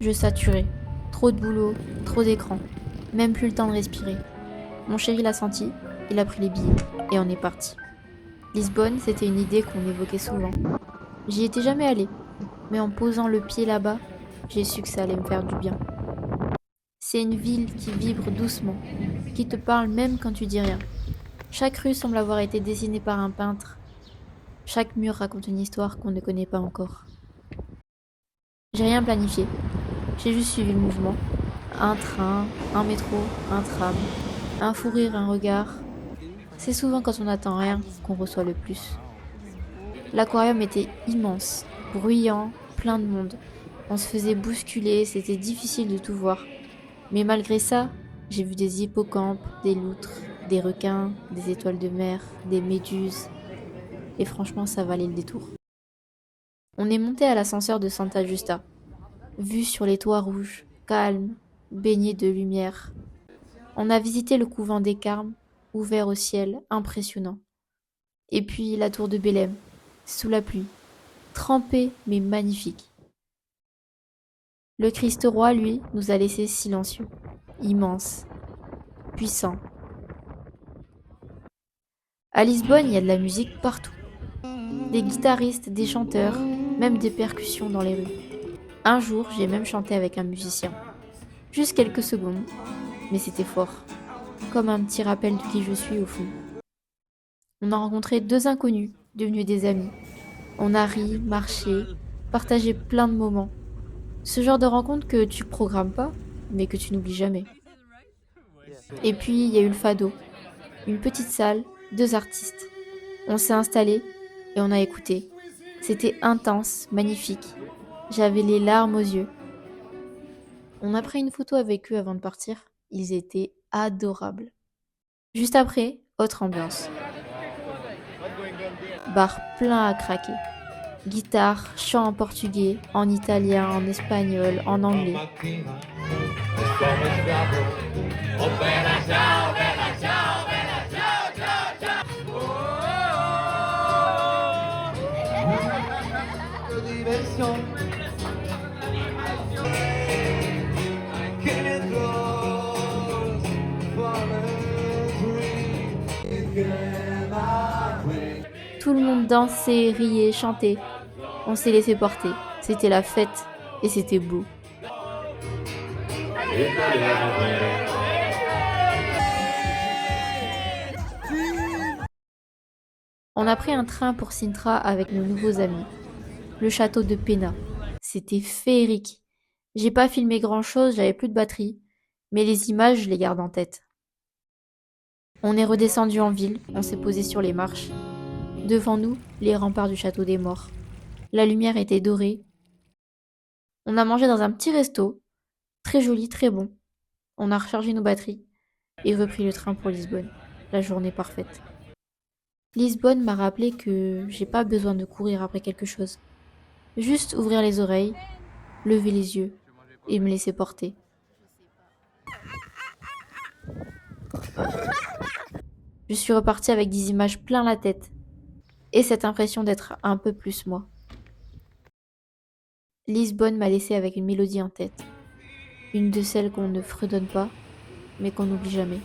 Je saturais. Trop de boulot, trop d'écran. Même plus le temps de respirer. Mon chéri l'a senti, il a pris les billets et on est parti. Lisbonne, c'était une idée qu'on évoquait souvent. J'y étais jamais allée, mais en posant le pied là-bas, j'ai su que ça allait me faire du bien. C'est une ville qui vibre doucement, qui te parle même quand tu dis rien. Chaque rue semble avoir été dessinée par un peintre. Chaque mur raconte une histoire qu'on ne connaît pas encore. J'ai rien planifié, j'ai juste suivi le mouvement. Un train, un métro, un tram, un fou rire, un regard. C'est souvent quand on n'attend rien qu'on reçoit le plus. L'aquarium était immense, bruyant, plein de monde. On se faisait bousculer, c'était difficile de tout voir. Mais malgré ça, j'ai vu des hippocampes, des loutres, des requins, des étoiles de mer, des méduses. Et franchement, ça valait le détour. On est monté à l'ascenseur de Santa Justa. Vue sur les toits rouges, calme, baigné de lumière. On a visité le couvent des Carmes, ouvert au ciel, impressionnant. Et puis la tour de Bélem, sous la pluie, trempée mais magnifique. Le Christ roi, lui, nous a laissés silencieux, immense, puissant. À Lisbonne, il y a de la musique partout. Des guitaristes, des chanteurs, même des percussions dans les rues. Un jour, j'ai même chanté avec un musicien. Juste quelques secondes, mais c'était fort. Comme un petit rappel de qui je suis au fond. On a rencontré deux inconnus, devenus des amis. On a ri, marché, partagé plein de moments. Ce genre de rencontre que tu programmes pas, mais que tu n'oublies jamais. Et puis, il y a eu le Fado. Une petite salle, deux artistes. On s'est installé et on a écouté. C'était intense, magnifique. J'avais les larmes aux yeux. On a pris une photo avec eux avant de partir. Ils étaient adorables. Juste après, autre ambiance. Bar plein à craquer. Guitare, chant en portugais, en italien, en espagnol, en anglais. Tout le monde dansait, riait, chantait. On s'est laissé porter. C'était la fête et c'était beau. On a pris un train pour Sintra avec nos nouveaux amis. Le château de Pena. C'était féerique. J'ai pas filmé grand chose, j'avais plus de batterie. Mais les images, je les garde en tête. On est redescendu en ville, on s'est posé sur les marches. Devant nous, les remparts du château des morts. La lumière était dorée. On a mangé dans un petit resto, très joli, très bon. On a rechargé nos batteries et repris le train pour Lisbonne. La journée parfaite. Lisbonne m'a rappelé que j'ai pas besoin de courir après quelque chose. Juste ouvrir les oreilles, lever les yeux et me laisser porter. Je suis repartie avec des images plein la tête et cette impression d'être un peu plus moi. Lisbonne m'a laissé avec une mélodie en tête. Une de celles qu'on ne fredonne pas, mais qu'on n'oublie jamais.